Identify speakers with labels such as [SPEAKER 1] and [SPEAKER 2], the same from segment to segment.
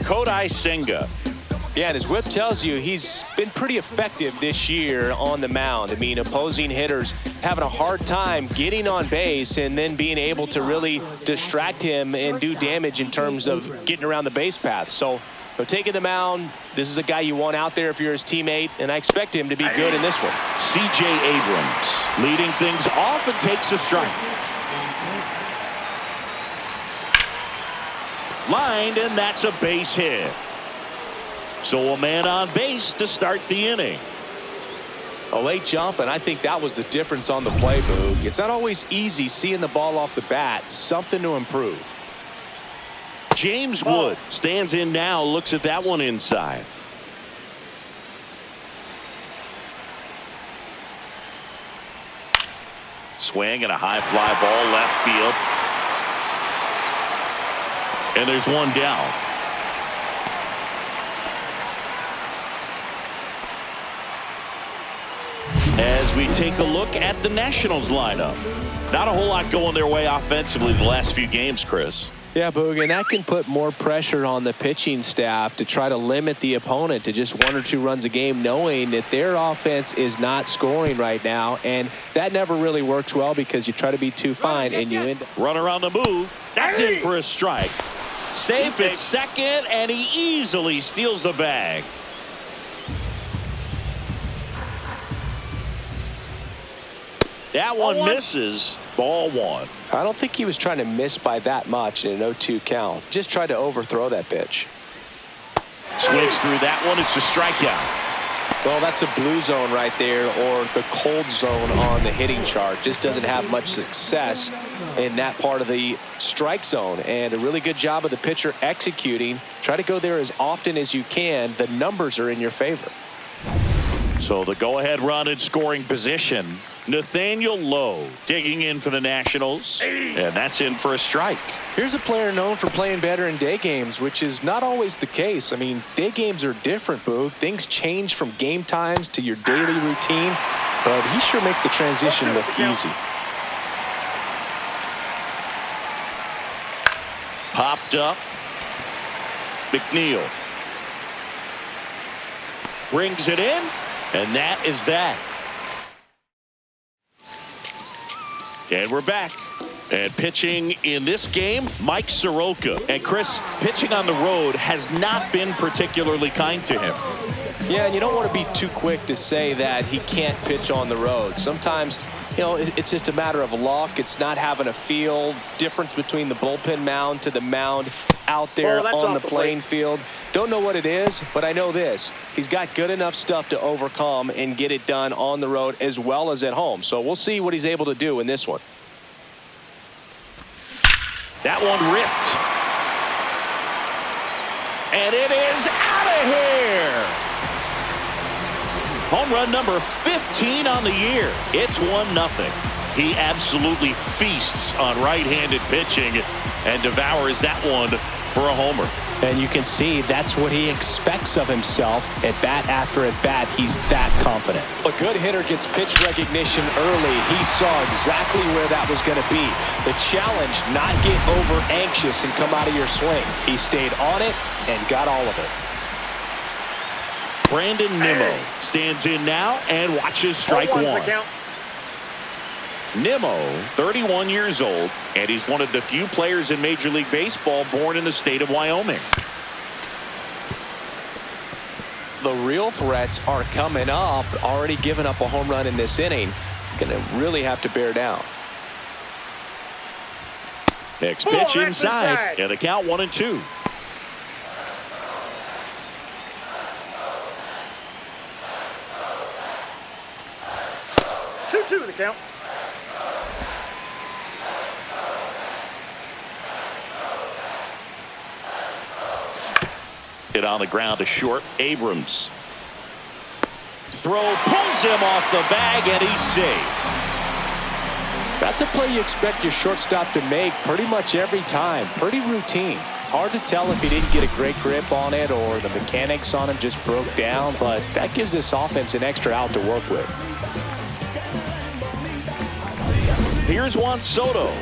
[SPEAKER 1] Kodai Senga.
[SPEAKER 2] Yeah, and his whip tells you he's been pretty effective this year on the mound. I mean, opposing hitters having a hard time getting on base and then being able to really distract him and do damage in terms of getting around the base path. So, taking the mound, this is a guy you want out there if you're his teammate, and I expect him to be good in this one.
[SPEAKER 1] C.J. Abrams leading things off and takes a strike. Lined, and that's a base hit. So a man on base to start the inning.
[SPEAKER 2] A late jump, and I think that was the difference on the play, Boog. It's not always easy seeing the ball off the bat. Something to improve.
[SPEAKER 1] James Wood stands in now, looks at that one inside. Swing and a high fly ball left field. And there's one down. As we take a look at the Nationals lineup. Not a whole lot going their way offensively the last few games, Chris.
[SPEAKER 2] Yeah, Boog, and that can put more pressure on the pitching staff to try to limit the opponent to just 1 or 2 runs a game, knowing that their offense is not scoring right now. And that never really works well because you try to be too fine and you end up.
[SPEAKER 1] Runner on the move. That's in for a strike. Safe at second, and he easily steals the bag. That one misses. Ball 1.
[SPEAKER 2] I don't think he was trying to miss by that much in an 0-2 count. Just tried to overthrow that pitch.
[SPEAKER 1] Swings through that one. It's a strikeout.
[SPEAKER 2] Well, that's a blue zone right there, or the cold zone on the hitting chart. Just doesn't have much success in that part of the strike zone. And a really good job of the pitcher executing. Try to go there as often as you can. The numbers are in your favor.
[SPEAKER 1] So the go-ahead run in scoring position. Nathaniel Lowe digging in for the Nationals, and that's in for a strike.
[SPEAKER 2] Here's a player known for playing better in day games, which is not always the case. I mean, day games are different, Boog. Things change from game times to your daily routine, but he sure makes the transition look easy.
[SPEAKER 1] Popped up. McNeil brings it in, and that is that. And we're back. And pitching in this game, Mike Soroka. And Chris, pitching on the road has not been particularly kind to him.
[SPEAKER 2] Yeah, and you don't want to be too quick to say that he can't pitch on the road. Sometimes, you know, it's just a matter of luck. It's not having a feel. Difference between the bullpen mound to the mound out there on the playing field. Don't know what it is, but I know this. He's got good enough stuff to overcome and get it done on the road as well as at home. So we'll see what he's able to do in this one.
[SPEAKER 1] That one ripped. And it is out of here. Home run number 15 on the year. It's 1-0. He absolutely feasts on right-handed pitching and devours that one for a homer.
[SPEAKER 2] And you can see that's what he expects of himself at bat after at bat. He's that confident. A good hitter gets pitch recognition early. He saw exactly where that was going to be. The challenge, not get over anxious and come out of your swing. He stayed on it and got all of it.
[SPEAKER 1] Brandon Nimmo stands in now and watches strike one. Nimmo, 31 years old, and he's one of the few players in Major League Baseball born in the state of Wyoming.
[SPEAKER 2] The real threats are coming up. Already given up a home run in this inning. He's going to really have to bear down.
[SPEAKER 1] Next pitch inside, and the count 1-2.
[SPEAKER 3] The count.
[SPEAKER 1] Hit on the ground to short. Abrams. Throw pulls him off the bag, and he's safe.
[SPEAKER 2] That's a play you expect your shortstop to make pretty much every time. Pretty routine. Hard to tell if he didn't get a great grip on it or the mechanics on him just broke down, but that gives this offense an extra out to work with.
[SPEAKER 1] Here's Juan Soto.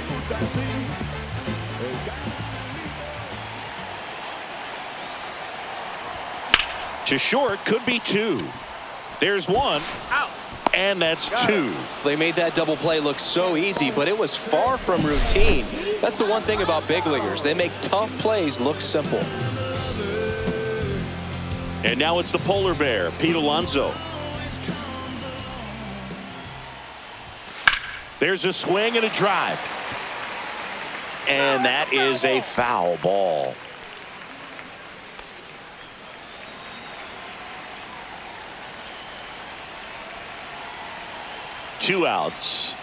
[SPEAKER 1] To short, could be two. There's one.
[SPEAKER 3] Out.
[SPEAKER 1] And that's two.
[SPEAKER 2] They made that double play look so easy, but it was far from routine. That's the one thing about big leaguers. They make tough plays look simple.
[SPEAKER 1] And now it's the polar bear, Pete Alonso. There's a swing and a drive. And that is a foul ball. Two outs.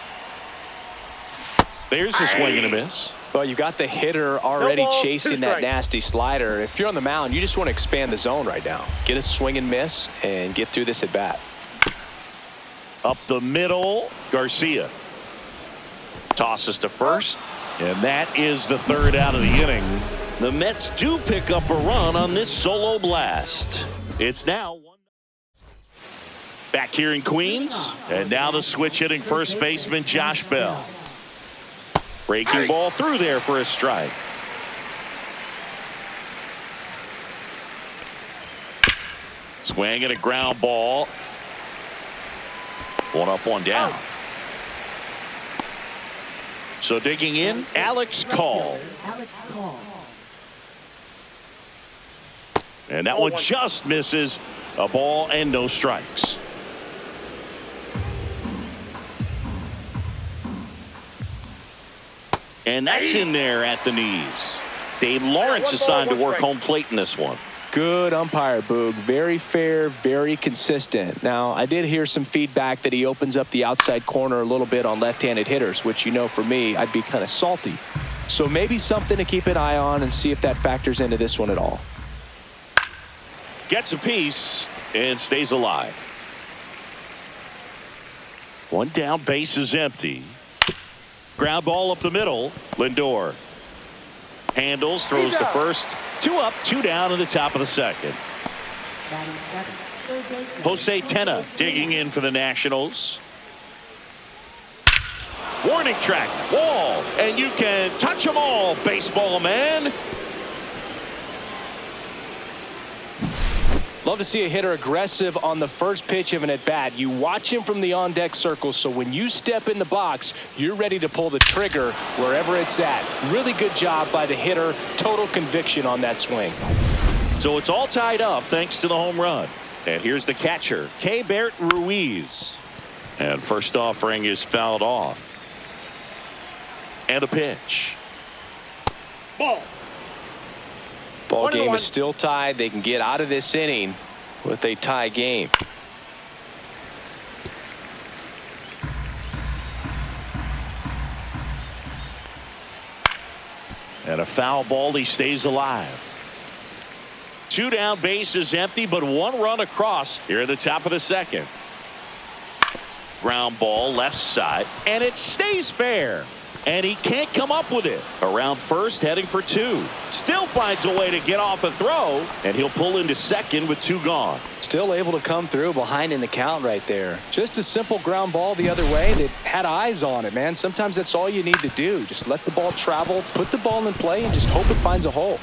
[SPEAKER 1] There's a swing and a miss.
[SPEAKER 2] Well, you got the hitter already chasing that nasty slider. If you're on the mound, you just want to expand the zone right now. Get a swing and miss and get through this at bat.
[SPEAKER 1] Up the middle, Garcia. Tosses to first. And that is the third out of the inning. The Mets do pick up a run on this solo blast. It's now back here in Queens. And now the switch hitting first baseman Josh Bell. Breaking ball through there for a strike. Swing and a ground ball. One up, one down. So digging in, Alex Call. And that one just misses. A ball and no strikes. And that's in there at the knees. Dave Lawrence assigned to work home plate in this one.
[SPEAKER 2] Good umpire, Boog. Very fair, very consistent. Now, I did hear some feedback that he opens up the outside corner a little bit on left-handed hitters, which, you know, for me, I'd be kind of salty. So maybe something to keep an eye on and see if that factors into this one at all.
[SPEAKER 1] Gets a piece and stays alive. One down, base is empty. Ground ball up the middle. Lindor handles, throws to first. Two up, two down in the top of the second. Jose Tena digging in for the Nationals. Warning track, wall, and you can touch them all, baseball man.
[SPEAKER 2] Love to see a hitter aggressive on the first pitch of an at-bat. You watch him from the on-deck circle, so when you step in the box, you're ready to pull the trigger wherever it's at. Really good job by the hitter. Total conviction on that swing.
[SPEAKER 1] So it's all tied up thanks to the home run. And here's the catcher, Keibert Ruiz. And first offering is fouled off. And a pitch.
[SPEAKER 2] Ball game is still tied. They can get out of this inning with a tie game.
[SPEAKER 1] And a foul ball. He stays alive. Two down, base is empty, but one run across here at the top of the second. Ground ball left side, and it stays fair. And he can't come up with it. Around first, heading for two. Still finds a way to get off a throw, and he'll pull into second with two gone.
[SPEAKER 2] Still able to come through behind in the count right there. Just a simple ground ball the other way that had eyes on it, man. Sometimes that's all you need to do. Just let the ball travel, put the ball in play, and just hope it finds a hole.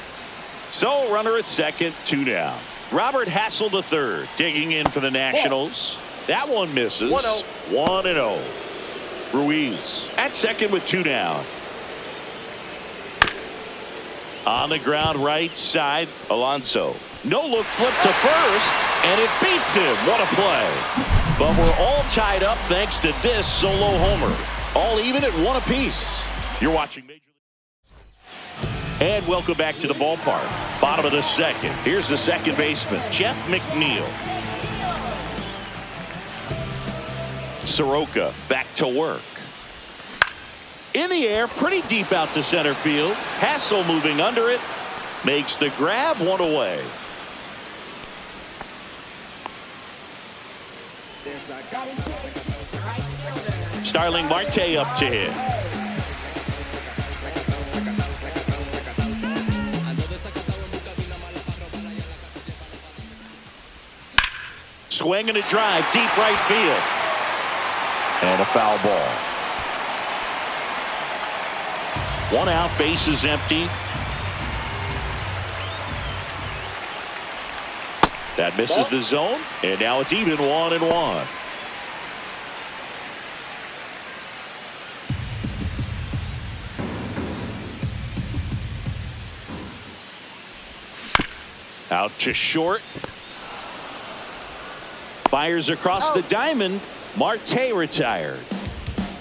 [SPEAKER 1] So runner at second, two down. Robert Hassel III digging in for the Nationals. That one misses.
[SPEAKER 3] 1-0.
[SPEAKER 1] 1-0. Ruiz at second with two down. On the ground right side, Alonso. No look flip to first, and it beats him. What a play. But we're all tied up thanks to this solo homer. All even at one apiece. You're watching Major League. And welcome back to the ballpark. Bottom of the second. Here's the second baseman, Jeff McNeil. Soroka back to work. In the air, pretty deep out to center field. Hassel moving under it. Makes the grab, one away. Starling Marte up to hit. Swing and a drive, deep right field. And a foul ball. One out, base is empty. That misses the zone, and now it's even 1-1. Out to short. Fires across the diamond. Marte retired.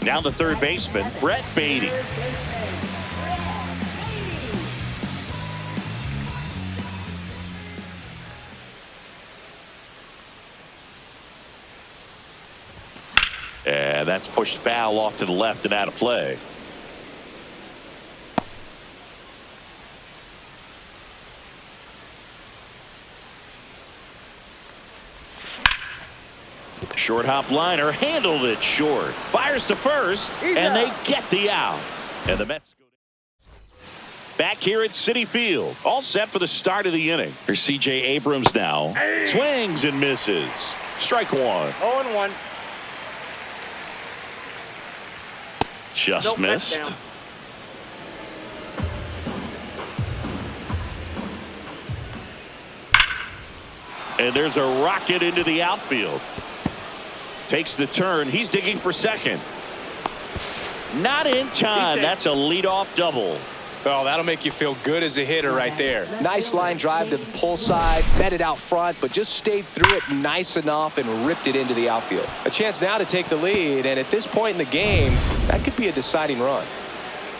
[SPEAKER 1] Now the third baseman, Brett Beatty. And that's pushed foul off to the left and out of play. Short hop liner handled it short. Fires to first, and they get the out. And the Mets go back here at Citi Field. All set for the start of the inning. Here's C.J. Abrams now. Swings and misses. Strike one.
[SPEAKER 3] 0-1.
[SPEAKER 1] Just missed. And there's a rocket into the outfield. Takes the turn. He's digging for second. Not in time. That's a leadoff double.
[SPEAKER 2] Oh, that'll make you feel good as a hitter right there. Nice line drive to the pull side, met it out front, but just stayed through it nice enough and ripped it into the outfield. A chance now to take the lead, and at this point in the game, that could be a deciding run.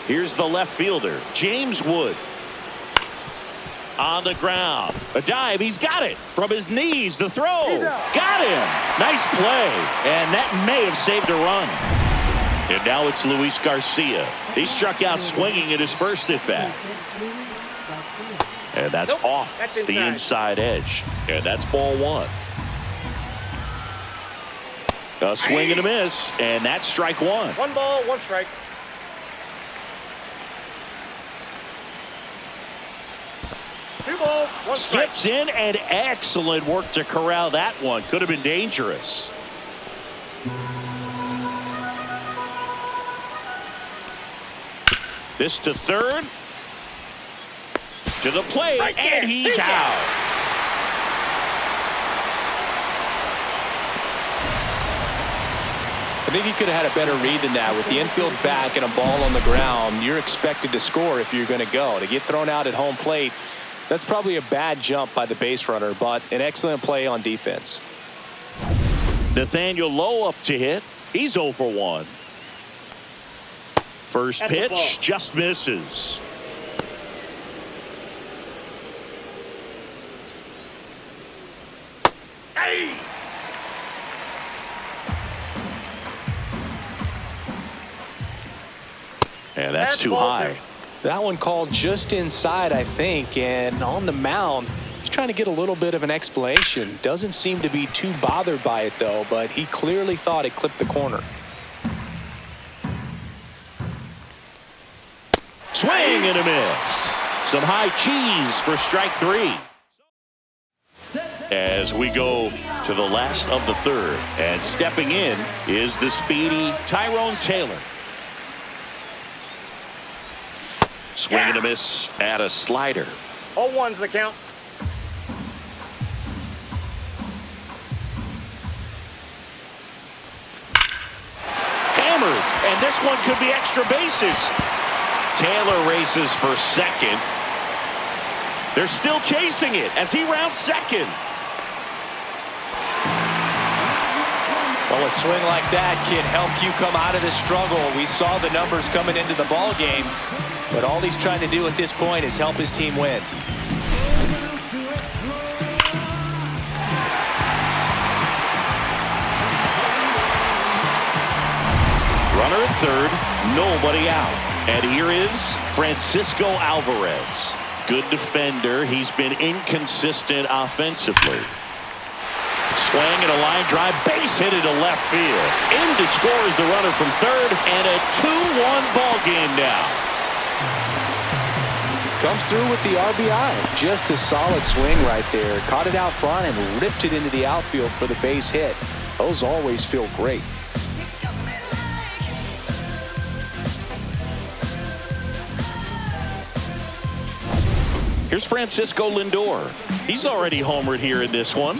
[SPEAKER 1] Here's the left fielder, James Wood. On the ground. A dive. He's got it. From his knees, the throw. Got him. Nice play. And that may have saved a run. And now it's Luis Garcia. He struck out swinging at his first at bat. And that's off the inside edge. And that's ball one. A swing and a miss. And that's strike one.
[SPEAKER 3] 1 ball, 1 strike. Two balls, 1 strike.
[SPEAKER 1] Skips in, and excellent work to corral that one. Could have been dangerous. This to third. To the plate, and he's out.
[SPEAKER 2] I think he could have had a better read than that. With the infield back and a ball on the ground, you're expected to score if you're going to go. To get thrown out at home plate, that's probably a bad jump by the base runner, but an excellent play on defense.
[SPEAKER 1] Nathaniel Lowe up to hit. He's 0 for 1. First pitch just misses.
[SPEAKER 3] Hey!
[SPEAKER 1] And that's too high.
[SPEAKER 2] That one called just inside, I think, and on the mound, he's trying to get a little bit of an explanation. Doesn't seem to be too bothered by it, though, but he clearly thought it clipped the corner.
[SPEAKER 1] Swing and a miss. Some high cheese for strike 3. As we go to the last of the third, and stepping in is the speedy Tyrone Taylor. Swing and a miss at a slider.
[SPEAKER 3] 0-1's the count.
[SPEAKER 1] Hammered, and this one could be extra bases. Taylor races for second. They're still chasing it as he rounds second.
[SPEAKER 2] Well, a swing like that can help you come out of the struggle. We saw the numbers coming into the ball game, but all he's trying to do at this point is help his team win.
[SPEAKER 1] Runner at third, nobody out. And here is Francisco Alvarez. Good defender. He's been inconsistent offensively. Swing and a line drive, base hit into left field. In to score is the runner from third, and a 2-1 ball game now.
[SPEAKER 2] Comes through with the RBI. Just a solid swing right there. Caught it out front and ripped it into the outfield for the base hit. Those always feel great.
[SPEAKER 1] Here's Here's Francisco Lindor. He's already homered here in this one.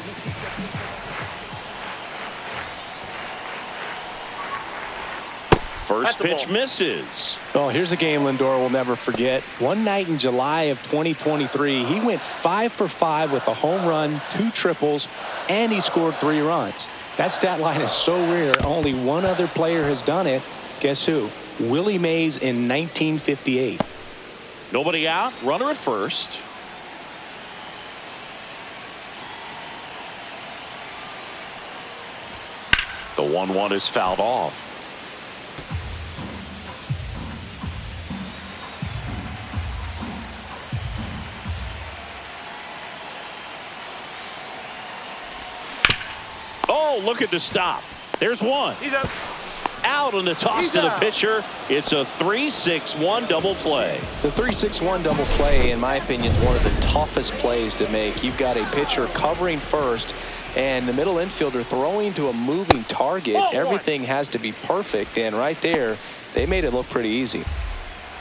[SPEAKER 1] First pitch misses.
[SPEAKER 2] Oh, here's a game Lindor will never forget. One night in July of 2023, he went 5 for 5 with a home run, 2 triples, and he scored 3 runs. That stat line is so rare. Only one other player has done it. Guess who? Willie Mays in 1958.
[SPEAKER 1] Nobody out. Runner at first. The 1-1 is fouled off. Oh, look at the stop. There's one.
[SPEAKER 3] He's up.
[SPEAKER 1] Out on the toss to the pitcher. It's a 3-6-1 double play.
[SPEAKER 2] The 3-6-1 double play, in my opinion, is one of the toughest plays to make. You've got a pitcher covering first and the middle infielder throwing to a moving target. Everything has to be perfect, and right there, they made it look pretty easy.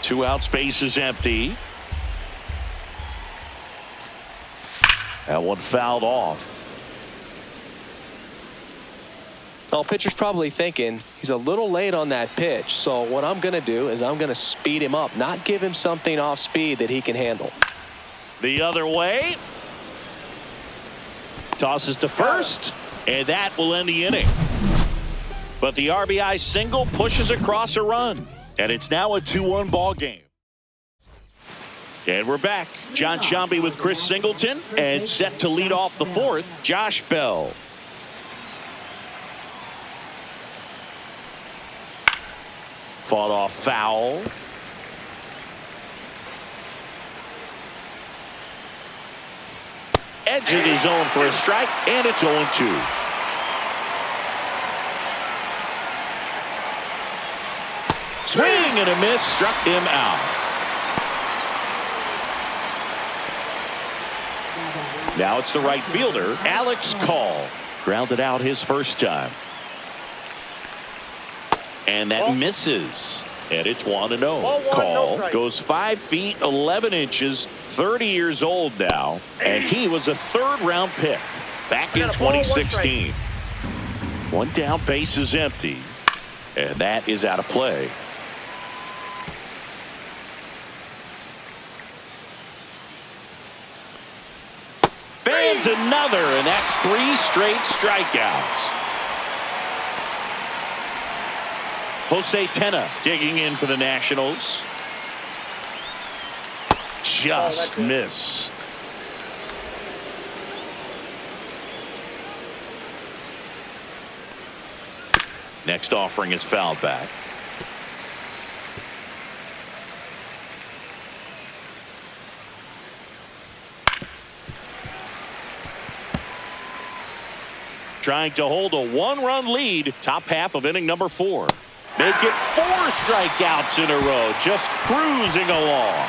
[SPEAKER 1] 2 out, space is empty. That one fouled off.
[SPEAKER 2] Well, pitcher's probably thinking he's a little late on that pitch, so what I'm going to do is I'm going to speed him up, not give him something off speed that he can handle.
[SPEAKER 1] The other way. Tosses to first, and that will end the inning. But the RBI single pushes across a run, and it's now a 2-1 ball game. And we're back. John Sciambi with Chris Singleton, and set to lead off the 4th, Josh Bell. Fought off foul. Edge of his zone for a strike, and it's 0-2. Swing and a miss, struck him out. Now it's the right fielder, Alex Call. Grounded out his first time. And that misses. And it's 1-0. Call goes 5 feet 11 inches, 30 years old now, and he was a 3rd-round pick back in 2016. 1 down, base is empty, and that is out of play. Fans another, and that's 3 straight strikeouts. Jose Tena digging in for the Nationals. Just missed. Next offering is fouled back. Trying to hold a 1-run lead, top half of inning number 4. Make it 4 strikeouts in a row, just cruising along.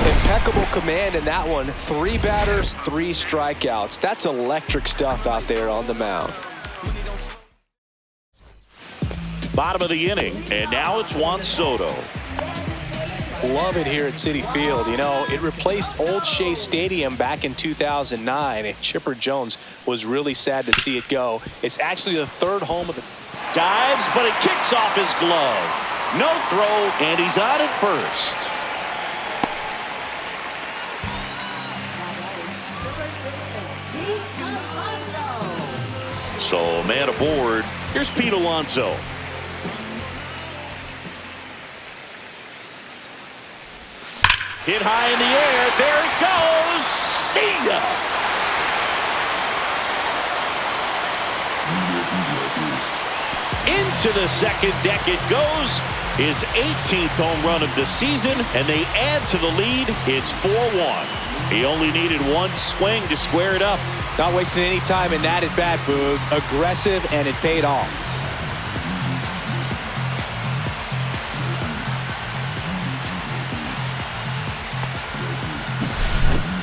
[SPEAKER 2] Impeccable command in that one. 3 batters, 3 strikeouts. That's electric stuff out there on the mound.
[SPEAKER 1] Bottom of the inning, and now it's Juan Soto.
[SPEAKER 2] Love it here at Citi Field. You know, it replaced Old Shea Stadium back in 2009, and Chipper Jones was really sad to see it go. It's actually the 3rd home of the...
[SPEAKER 1] Dives, but it kicks off his glove. No throw, and he's on at first. So, man aboard. Here's Pete Alonso. Hit high in the air. There it goes. See ya. Into the second deck it goes. His 18th home run of the season, and they add to the lead. It's 4-1. He only needed 1 swing to square it up.
[SPEAKER 2] Not wasting any time in that at bat, Boog. Aggressive, and it paid off.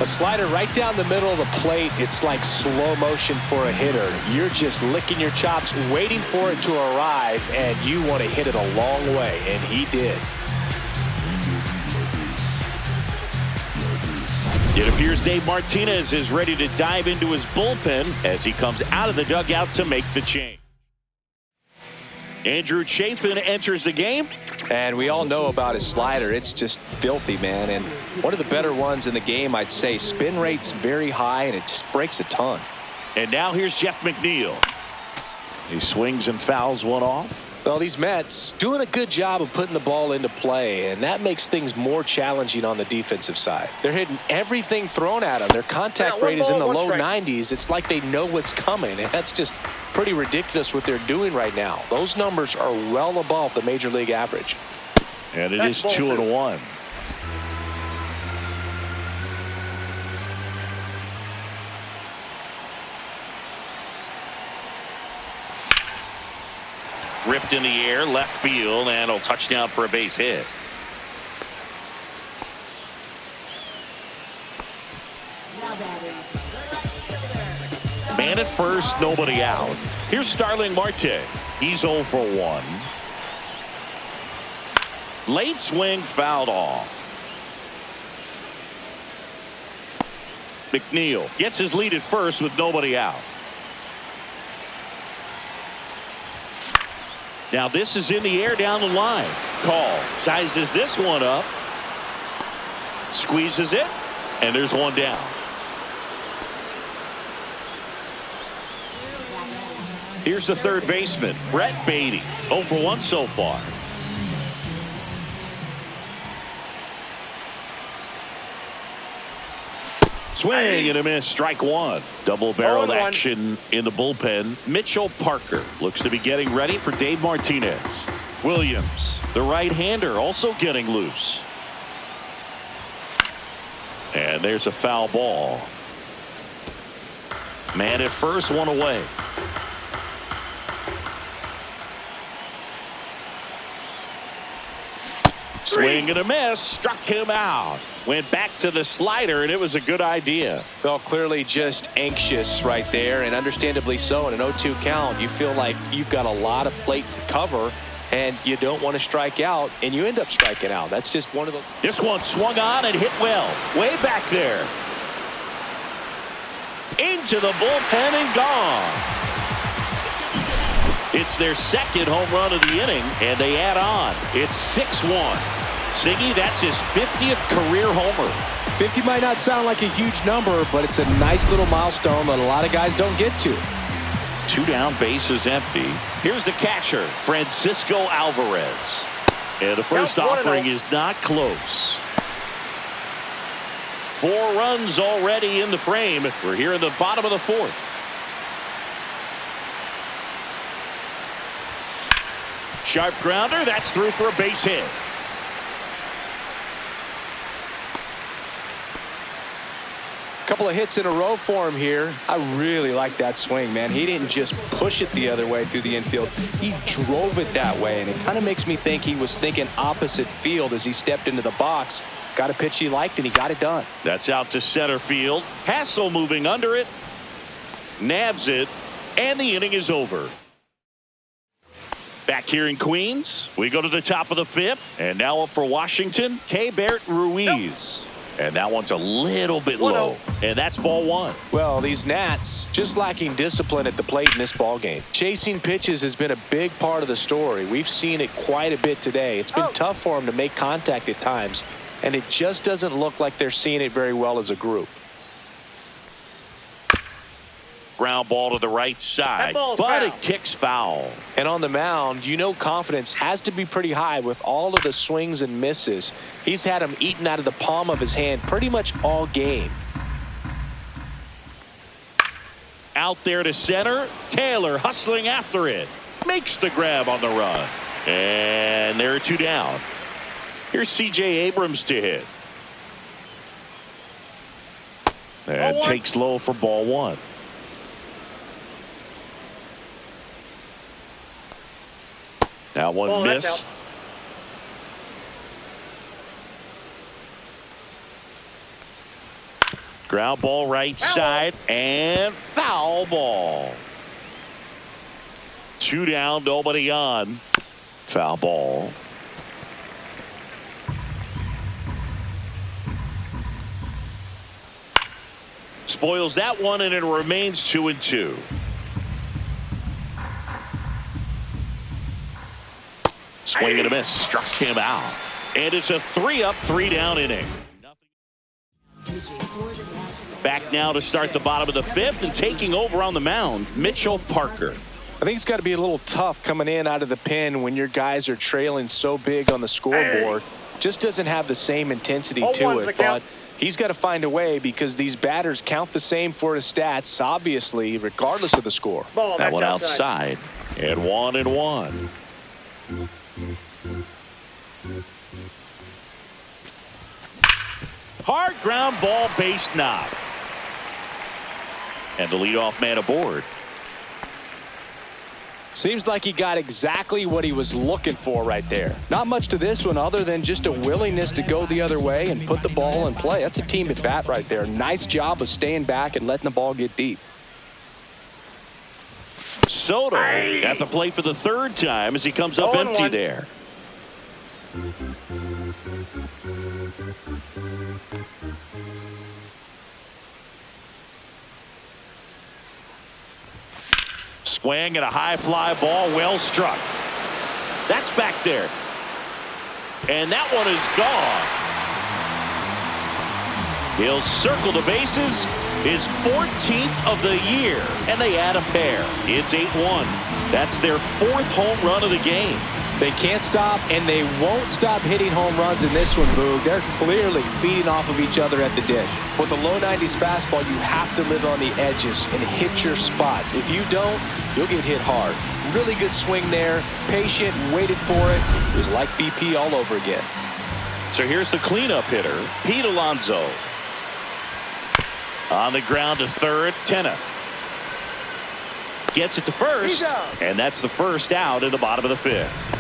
[SPEAKER 2] A slider right down the middle of the plate. It's like slow motion for a hitter. You're just licking your chops, waiting for it to arrive, and you want to hit it a long way, and he did.
[SPEAKER 1] It appears Dave Martinez is ready to dive into his bullpen as he comes out of the dugout to make the change. Andrew Chafin enters the game.
[SPEAKER 2] And we all know about his slider. It's just filthy, man. And one of the better ones in the game, I'd say. Spin rate's very high, and it just breaks a ton.
[SPEAKER 1] And now here's Jeff McNeil. He swings and fouls one off.
[SPEAKER 2] Well, these Mets doing a good job of putting the ball into play, and that makes things more challenging on the defensive side. They're hitting everything thrown at them. Their contact rate is in the low 90s. It's like they know what's coming, and that's just pretty ridiculous what they're doing right now. Those numbers are well above the major league average.
[SPEAKER 1] And it is 2-1. Ripped in the air, left field, and a touchdown for a base hit. Man at first, nobody out. Here's Starling Marte. He's 0 for 1. Late swing, fouled off. McNeil gets his lead at first with nobody out. Now this is in the air down the line. Call sizes this one up. Squeezes it. And there's one down. Here's the third baseman, Brett Beatty. 0 for 1 so far. Swing and a miss, strike one. Double-barreled action in the bullpen. Mitchell Parker looks to be getting ready for Dave Martinez. Williams, the right-hander, also getting loose. And there's a foul ball. Man at first, one away. Swing and a miss, struck him out. Went back to the slider, and it was a good idea.
[SPEAKER 2] Well, clearly just anxious right there, and understandably so. In an 0-2 count, you feel like you've got a lot of plate to cover, and you don't want to strike out, and you end up striking out. That's just one of the...
[SPEAKER 1] This one swung on and hit well. Way back there. Into the bullpen and gone. It's their second home run of the inning, and they add on. It's 6-1. Siggy, that's his 50th career homer.
[SPEAKER 2] 50 might not sound like a huge number, but it's a nice little milestone that a lot of guys don't get to.
[SPEAKER 1] 2 down, bases empty. Here's the catcher, Francisco Alvarez. And the first offering is not close. 4 runs already in the frame. We're here in the bottom of the 4th. Sharp grounder, that's through for a base hit.
[SPEAKER 2] Couple of hits in a row for him here. I really like that swing, man. He didn't just push it the other way through the infield. He drove it that way, and it kind of makes me think he was thinking opposite field as he stepped into the box. Got a pitch he liked, and he got it done.
[SPEAKER 1] That's out to center field. Hassel moving under it. Nabs it, and the inning is over. Back here in Queens, we go to the top of the 5th, and now up for Washington, Keibert Ruiz. And that one's a little bit low. And that's ball 1.
[SPEAKER 2] Well, these Nats just lacking discipline at the plate in this ball game. Chasing pitches has been a big part of the story. We've seen it quite a bit today. It's been tough for them to make contact at times, and it just doesn't look like they're seeing it very well as a group.
[SPEAKER 1] Ground ball to the right side, but it kicks foul.
[SPEAKER 2] And on the mound, you know confidence has to be pretty high with all of the swings and misses. He's had them eaten out of the palm of his hand pretty much all game.
[SPEAKER 1] Out there to center, Taylor hustling after it. Makes the grab on the run. And there are 2 down. Here's C.J. Abrams to hit. And takes low for ball 1. That one missed. Ground ball right side and foul ball. 2 down, nobody on. Foul ball. spoils that one, and it remains 2-2. Swing and a miss. Struck him out. And it's a 3-up, 3-down inning. Back now to start the bottom of the fifth, and taking over on the mound, Mitchell Parker.
[SPEAKER 2] I think it's got to be a little tough coming in out of the pen when your guys are trailing so big on the scoreboard. Just doesn't have the same intensity to it, but he's got to find a way because these batters count the same for his stats, obviously, regardless of the score.
[SPEAKER 1] That one outside, and 1-1. Hard ground ball, base knock. And the leadoff man aboard.
[SPEAKER 2] Seems like he got exactly what he was looking for right there. Not much to this one other than just a willingness to go the other way and put the ball in play. That's a team at bat right there. Nice job of staying back and letting the ball get deep.
[SPEAKER 1] Soto at the plate for the third time as he comes up empty there. Swing and a high fly ball, well struck. That's back there. And that one is gone. He'll circle the bases, his 14th of the year, and they add a pair. It's 8-1. That's their 4th home run of the game.
[SPEAKER 2] They can't stop, and they won't stop hitting home runs in this one, Boog. They're clearly feeding off of each other at the dish. With a low 90s fastball, you have to live on the edges and hit your spots. If you don't, you'll get hit hard. Really good swing there. Patient, waited for it. It was like BP all over again.
[SPEAKER 1] So here's the cleanup hitter, Pete Alonso. On the ground to third, Tenna. Gets it to first, and that's the first out in the bottom of the fifth.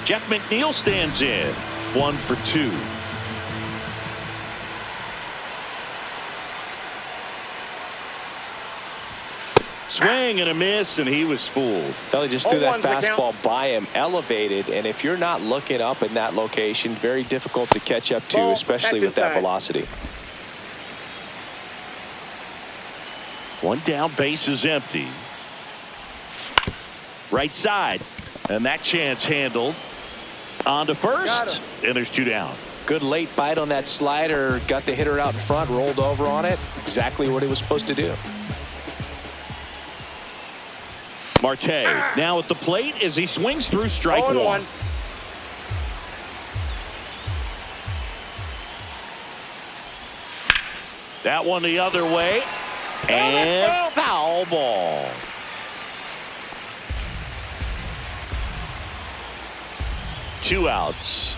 [SPEAKER 1] Jeff McNeil stands in, 1 for 2. Swing and a miss, and he was fooled.
[SPEAKER 2] Well, he just threw that fastball by him, elevated, and if you're not looking up in that location, very difficult to catch up to, especially with that velocity.
[SPEAKER 1] One down, base is empty. Right side, and that chance handled. On to first, and there's 2 down.
[SPEAKER 2] Good late bite on that slider. Got the hitter out in front, rolled over on it. Exactly what he was supposed to do.
[SPEAKER 1] Marte now at the plate as he swings through strike 1. That one the other way, and foul ball. Two outs.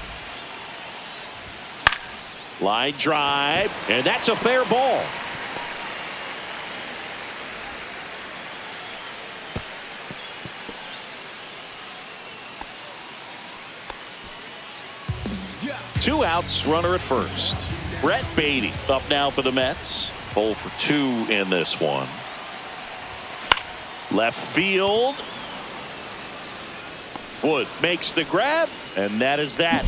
[SPEAKER 1] Line drive, and that's a fair ball. Two outs, runner at first. Brett Beatty up now for the Mets. 0 for 2 in this one. Left field. Wood makes the grab, and that is that.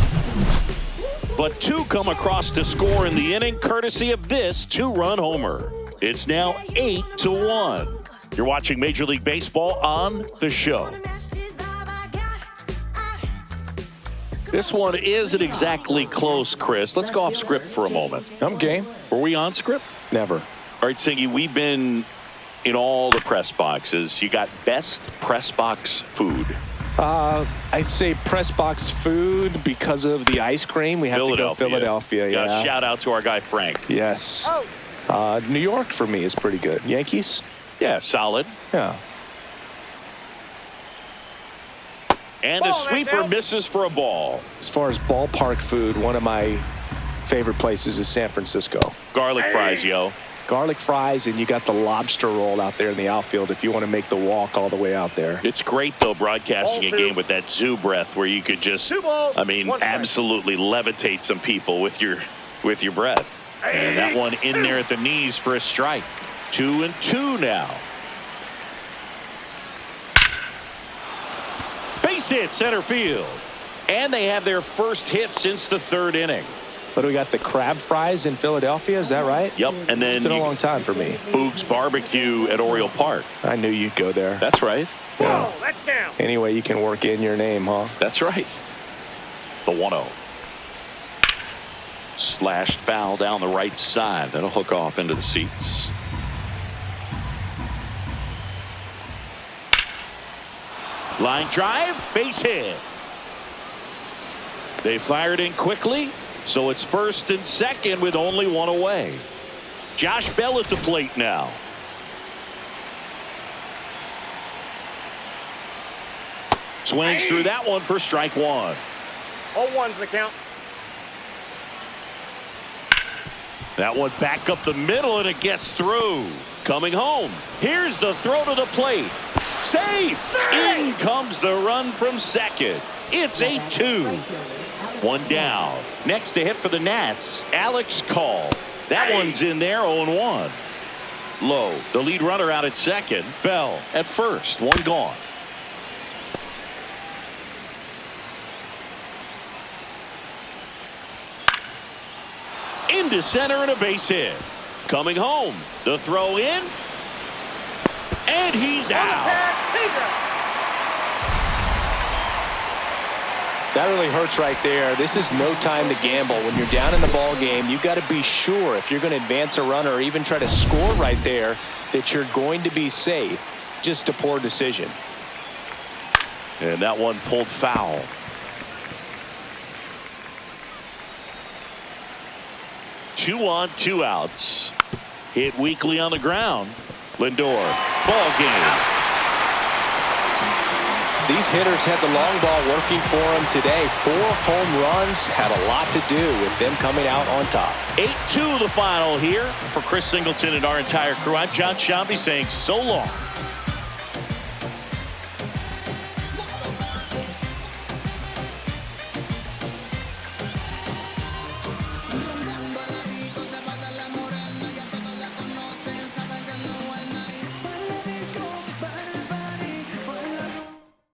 [SPEAKER 1] But 2 come across to score in the inning, courtesy of this 2-run homer. It's now 8-1. You're watching Major League Baseball on The Show. This one isn't exactly close, Chris. Let's go off script for a moment.
[SPEAKER 2] I'm game.
[SPEAKER 1] Were we on script?
[SPEAKER 2] Never.
[SPEAKER 1] All right, Singy, we've been in all the press boxes. You got best press box food.
[SPEAKER 2] I'd say press box food because of the ice cream. We have to go Philadelphia. Yeah.
[SPEAKER 1] Shout out to our guy Frank.
[SPEAKER 2] Yes. New York for me is pretty good. Yankees?
[SPEAKER 1] Yeah, solid.
[SPEAKER 2] Yeah.
[SPEAKER 1] And the sweeper misses for a ball.
[SPEAKER 2] As far as ballpark food, one of my favorite places is San Francisco.
[SPEAKER 1] Garlic fries, yo.
[SPEAKER 2] Garlic fries, and you got the lobster roll out there in the outfield if you want to make the walk all the way out there.
[SPEAKER 1] It's great, though, broadcasting a game with that zoo breath where you could just, absolutely levitate some people with your breath. And that one in there at the knees for a strike. 2-2 now. Base hit center field. And they have their first hit since the third inning.
[SPEAKER 2] But we got the crab fries in Philadelphia, is that right?
[SPEAKER 1] Yep, and then
[SPEAKER 2] it's been a long time for me.
[SPEAKER 1] Boog's Barbecue at Oriole Park.
[SPEAKER 2] I knew you'd go there.
[SPEAKER 1] That's right.
[SPEAKER 3] Whoa, that's down.
[SPEAKER 2] Anyway, you can work in your name, huh?
[SPEAKER 1] That's right. The 1-0. Slashed foul down the right side. That'll hook off into the seats. Line drive, base hit. They fired in quickly, so it's first and second with only one away. Josh Bell at the plate now. Swings through that one for strike one.
[SPEAKER 3] 0-1's the count.
[SPEAKER 1] That one back up the middle, and it gets through. Coming home. Here's the throw to the plate. Safe! In comes the run from second. It's 8-2. One down. Next to hit for the Nats, Alex Call. That one's in there, 0-1. Low, the lead runner out at second. Bell at first, one gone. Into center and a base hit. Coming home, the throw in, and he's out.
[SPEAKER 2] That really hurts right there. This is no time to gamble. When you're down in the ball game, you've got to be sure if you're going to advance a runner or even try to score right there that you're going to be safe. Just a poor decision.
[SPEAKER 1] And that one pulled foul. 2 on, 2 outs. Hit weakly on the ground. Lindor, ball game.
[SPEAKER 2] These hitters had the long ball working for them today. 4 home runs had a lot to do with them coming out on top.
[SPEAKER 1] 8-2 the final here. For Chris Singleton and our entire crew, I'm John Shambi saying so long.